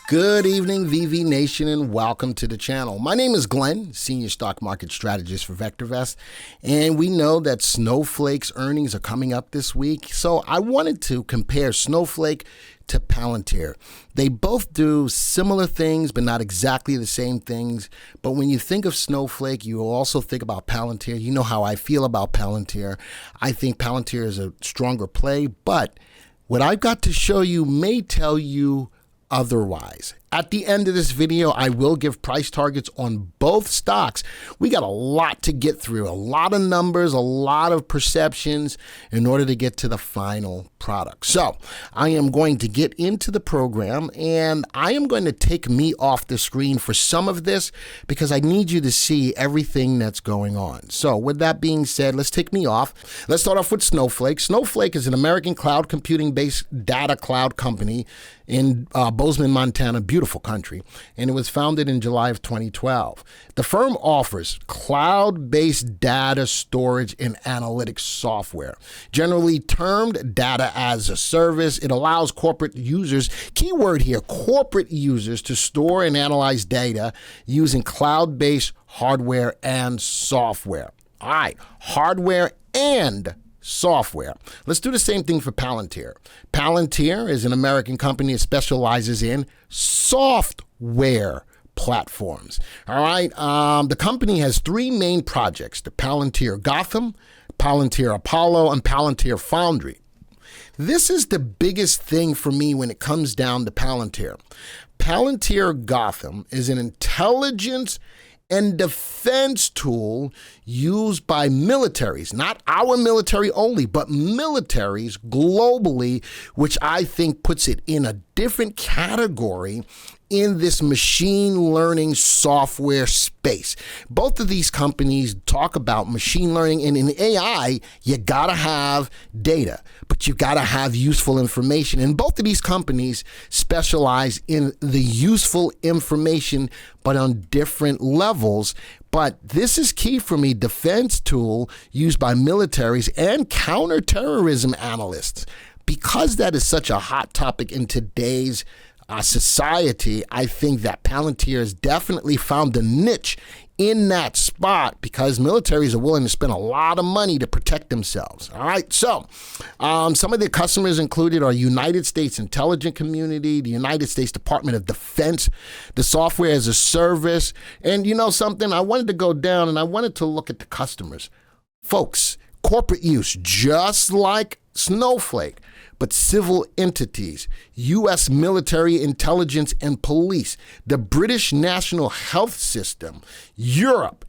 Good evening, VV Nation, and welcome to the channel. My name is Glenn, Senior Stock Market Strategist for VectorVest, and we know that Snowflake's earnings are coming up this week, so I wanted to compare Snowflake to Palantir. They both do similar things, but not exactly the same things. But when you think of Snowflake, you also think about Palantir. You know how I feel about Palantir. I think Palantir is a stronger play, but what I've got to show you may tell you otherwise. At the end of this video, I will give price targets on both stocks. We got a lot to get through, a lot of numbers, a lot of perceptions in order to get to the final product. So I am going to get into the program, and I am going to take me off the screen for some of this because I need you to see everything that's going on. So with that being said, let's take me off. Let's start off with Snowflake. Snowflake is an American cloud computing-based data cloud company in Bozeman, Montana, beautiful country, and it was founded in July of 2012. The firm offers cloud-based data storage and analytics software, generally termed data as a service. It allows corporate users, keyword here, corporate users, to store and analyze data using cloud-based hardware and software. All right, hardware and software. Let's do the same thing for Palantir. Palantir is an American company that specializes in software platforms. All right. The company has three main projects: the Palantir Gotham, Palantir Apollo, and Palantir Foundry. This is the biggest thing for me when it comes down to Palantir. Palantir Gotham is an intelligence and defense tool used by militaries, not our military only, but militaries globally, which I think puts it in a different category in this machine learning software space. Both of these companies talk about machine learning, and in AI, you gotta have data, but you gotta have useful information. And both of these companies specialize in the useful information, but on different levels. But this is key for me: defense tool used by militaries and counterterrorism analysts. Because that is such a hot topic in today's society, I think that Palantir has definitely found a niche in that spot because militaries are willing to spend a lot of money to protect themselves. All right, so some of their customers included are United States Intelligence Community, the United States Department of Defense, the software as a service. And you know something, I wanted to go down and I wanted to look at the customers. Folks, corporate use, just like Snowflake, but civil entities, U.S. military intelligence and police, the British National Health System, Europe,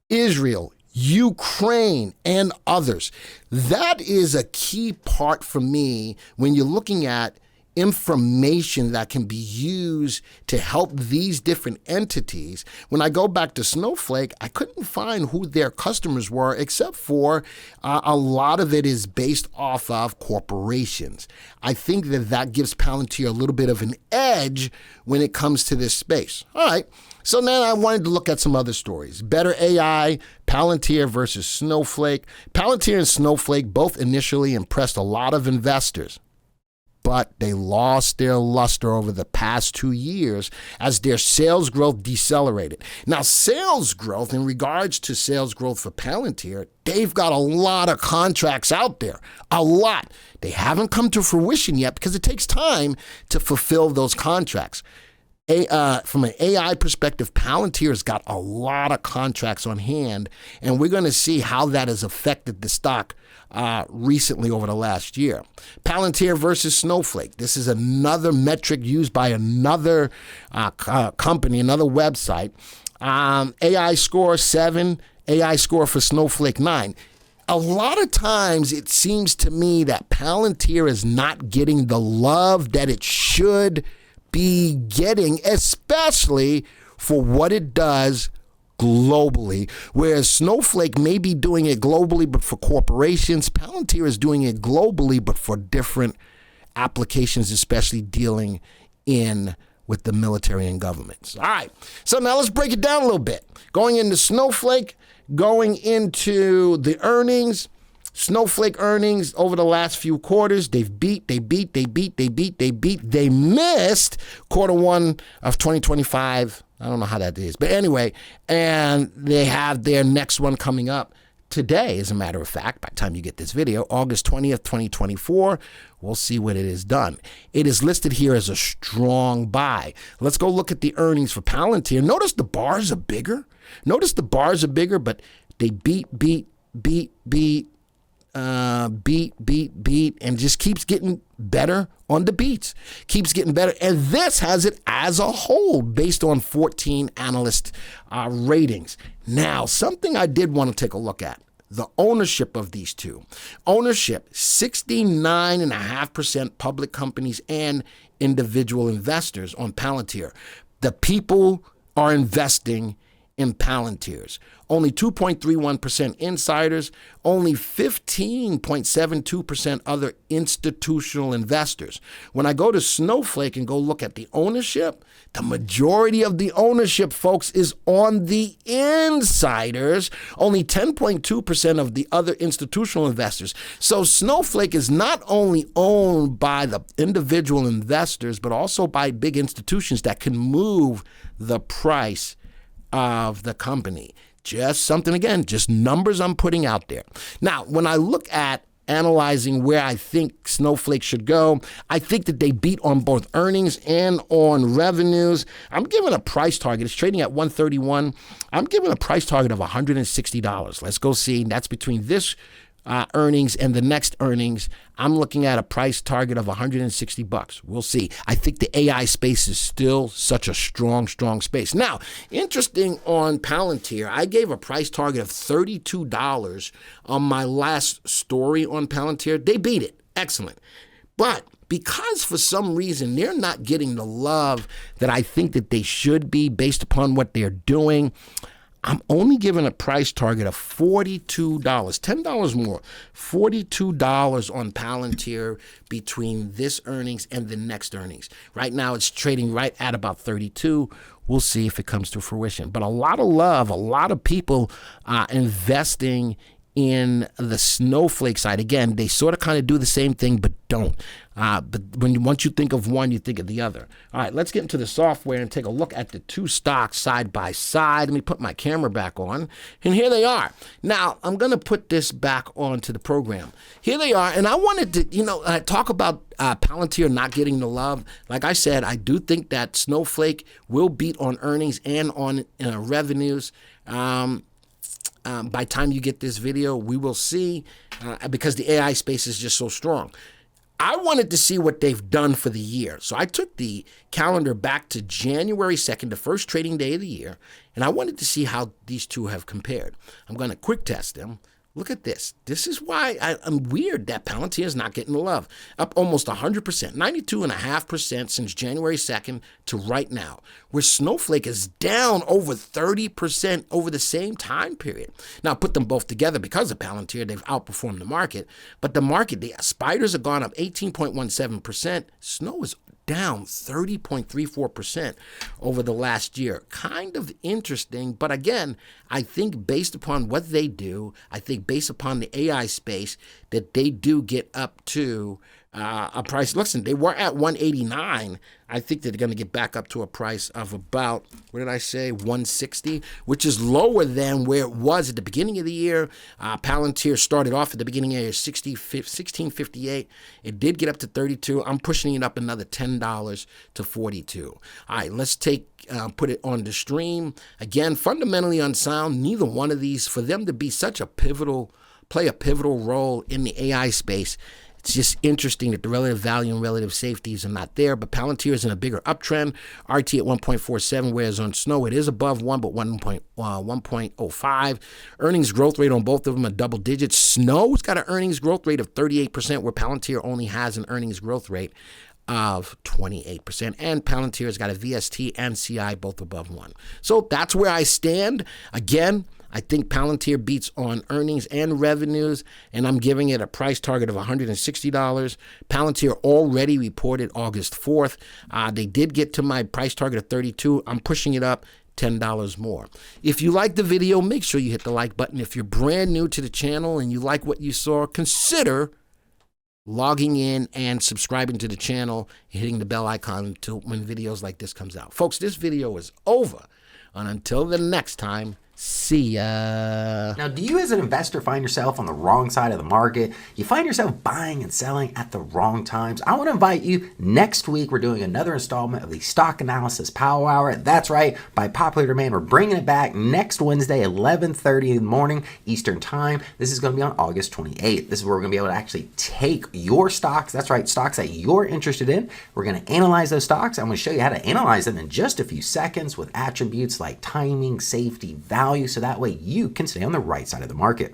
Israel, Ukraine, and others. That is a key part for me when you're looking at information that can be used to help these different entities. When I go back to Snowflake, I couldn't find who their customers were, except for a lot of it is based off of corporations. I think that gives Palantir a little bit of an edge when it comes to this space. All right. So now I wanted to look at some other stories. Better AI, Palantir versus Snowflake. Palantir and Snowflake both initially impressed a lot of investors, but they lost their luster over the past 2 years as their sales growth decelerated. Now, sales growth, in regards to sales growth for Palantir, they've got a lot of contracts out there, a lot. They haven't come to fruition yet because it takes time to fulfill those contracts. From an AI perspective, Palantir has got a lot of contracts on hand, and we're going to see how that has affected the stock recently over the last year. Palantir versus Snowflake. This is another metric used by another company, another website. AI score 7, AI score for Snowflake 9. A lot of times it seems to me that Palantir is not getting the love that it should be getting, especially for what it does globally. Whereas Snowflake may be doing it globally, but for corporations, Palantir is doing it globally, but for different applications, especially dealing with the military and governments. All right, so now let's break it down a little bit. Going into Snowflake, going into the earnings, Snowflake earnings over the last few quarters, they missed quarter one of 2025. I don't know how that is, but anyway, and they have their next one coming up today, as a matter of fact. By the time you get this video, August 20th, 2024, we'll see what it is done. It is listed here as a strong buy. Let's go look at the earnings for Palantir. Notice the bars are bigger. But they beat, and just keeps getting better on the beats. Keeps getting better. And this has it as a whole based on 14 analyst ratings. Now, something I did want to take a look at. The ownership of these two. Ownership, 69.5% public companies and individual investors on Palantir. The people are investing in Palantirs. Only 2.31% insiders, only 15.72% other institutional investors. When I go to Snowflake and go look at the ownership, the majority of the ownership, folks, is on the insiders, only 10.2% of the other institutional investors. So Snowflake is not only owned by the individual investors, but also by big institutions that can move the price of the company. Just something, again, just numbers I'm putting out there. Now, when I look at analyzing where I think Snowflake should go, I think that they beat on both earnings and on revenues. I'm giving a price target. It's trading at 131. I'm giving a price target of $160. Let's go see. That's between this earnings and the next earnings. I'm looking at a price target of $160. We'll see. I think the AI space is still such a strong space. Now, interesting on Palantir, I gave a price target of $32 on my last story on Palantir. They beat it. Excellent. But because for some reason they're not getting the love that I think that they should be based upon what they're doing, I'm only giving a price target of $42, $10 more, $42 on Palantir between this earnings and the next earnings. Right now, it's trading right at about 32. We'll see if it comes to fruition. But a lot of love, a lot of people investing in the Snowflake side. Again, they sort of kind of do the same thing, but don't. But once you think of one, you think of the other. All right, let's get into the software and take a look at the two stocks side by side. Let me put my camera back on, and here they are. Now, I'm going to put this back onto the program. Here they are, and I wanted to, talk about Palantir not getting the love. Like I said, I do think that Snowflake will beat on earnings and on revenues. By the time you get this video, we will see, because the AI space is just so strong. I wanted to see what they've done for the year. So I took the calendar back to January 2nd, the first trading day of the year, and I wanted to see how these two have compared. I'm going to quick test them. Look at this. This is why I'm weird that Palantir is not getting the love. Up almost 100%, 92.5% since January 2nd to right now, where Snowflake is down over 30% over the same time period. Now, put them both together because of Palantir, they've outperformed the market. But the market, the spiders have gone up 18.17%. Snow is down 30.34% over the last year. Kind of interesting, but again, I think based upon what they do, I think based upon the AI space, that they do get up to a price. Listen, they were at 189. I think they're going to get back up to a price of about, what did I say, 160, which is lower than where it was at the beginning of the year. Palantir started off at the beginning of the year 1658. It did get up to 32. I'm pushing it up another $10 to 42. All right, let's put it on the stream. Again, fundamentally unsound. Neither one of these, for them to be such a play a pivotal role in the AI space, it's just interesting that the relative value and relative safeties are not there, but Palantir is in a bigger uptrend. RT at 1.47, whereas on Snow it is above 1, but 1.05. Earnings growth rate on both of them are double digits. Snow's got an earnings growth rate of 38%, where Palantir only has an earnings growth rate of 28%. And Palantir has got a VST and CI both above 1. So that's where I stand. Again, I think Palantir beats on earnings and revenues, and I'm giving it a price target of $160. Palantir already reported August 4th. They did get to my price target of 32. I'm pushing it up $10 more. If you like the video, make sure you hit the like button. If you're brand new to the channel and you like what you saw, consider logging in and subscribing to the channel, hitting the bell icon to when videos like this comes out. Folks, this video is over. And until the next time, see ya. Now, do you as an investor find yourself on the wrong side of the market? You find yourself buying and selling at the wrong times? I want to invite you. Next week, we're doing another installment of the Stock Analysis Power Hour. That's right. By popular demand, we're bringing it back next Wednesday, 11:30 in the morning, Eastern Time. This is going to be on August 28th. This is where we're going to be able to actually take your stocks. That's right, stocks that you're interested in. We're going to analyze those stocks. I'm going to show you how to analyze them in just a few seconds with attributes like timing, safety, value, so that way you can stay on the right side of the market.